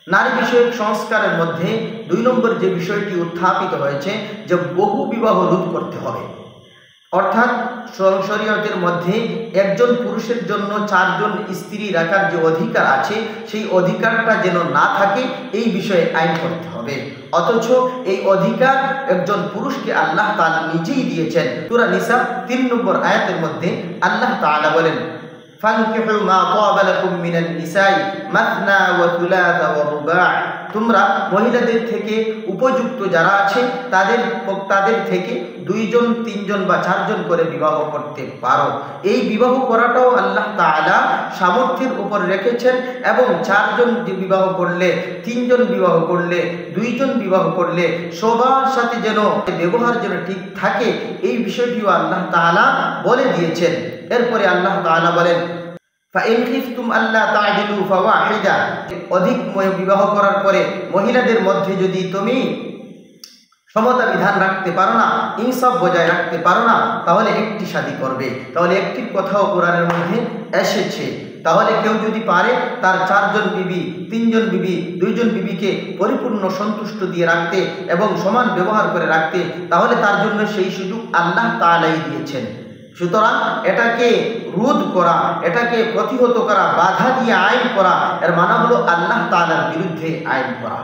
নারী বিষয়ক সংস্কারের মধ্যে 2 নম্বর যে বিষয়টি উত্থাপিত হয়েছে যে বহু বিবাহ রোধ করতে হবে, অর্থাৎ শরীয়তের মধ্যে একজন পুরুষের জন্য 4 জন স্ত্রী রাখার যে অধিকার আছে সেই অধিকারটা যেন না থাকে এই বিষয়ে আইন করতে হবে। অথচ এই অধিকার একজন পুরুষকে আল্লাহ তাআলা নিজেই দিয়েছেন। সূরা নিসা 3 নম্বর আয়াতের মধ্যে আল্লাহ তাআলা বলেন, ফানকিহু মা তাবা লাকুম মিনান নিসাই মাসনা ওয়া থুলাথা ওয়া রুবা', তোমরা মহিলাদের থেকে উপযুক্ত যারা আছে তাদের থেকে 2 জন 3 জন বা 4 জন করে বিবাহ করতে পারো। এই বিবাহ করাটাও আল্লাহ তাআলা সামর্থ্যের উপর রেখেছেন এবং 4 জন বিবাহ করলে, 3 জন বিবাহ করলে, 2 জন বিবাহ করলে সবার সাথে যেন ব্যবহার যেন ঠিক থাকে এই বিষয়টিও আল্লাহ তাআলা বলে দিয়েছেন। এরপরে আল্লাহ তাআলা বলেন, ফাইন খিফতুম আল্লা তা'দিলু ফাওয়াহিদা, অধিক বিবাহ করার পরে মহিলাদের মধ্যে যদি তুমি সমতা বিধান রাখতে পারো না, ইনসাফ বজায় রাখতে পারো না, তাহলে একটি শাদী করবে। তাহলে একটির কথাও কোরআনের মধ্যে এসেছে। তাহলে কেউ যদি পারে তার 4 জন বিবি, 3 জন বিবি, 2 জন বিবিকে পরিপূর্ণ সন্তুষ্ট দিয়ে রাখতে এবং সমান ব্যবহার করে রাখতে, তাহলে তার জন্য সেই সুযোগ আল্লাহ তাআলাই দিয়েছেন। সুতরাং এটাকে রোধ করা, এটাকে প্রতিহত করা, বাধা দিয়ে আইন করা, এর মানে হলো আল্লাহ তাআলার বিরুদ্ধে আইন করা।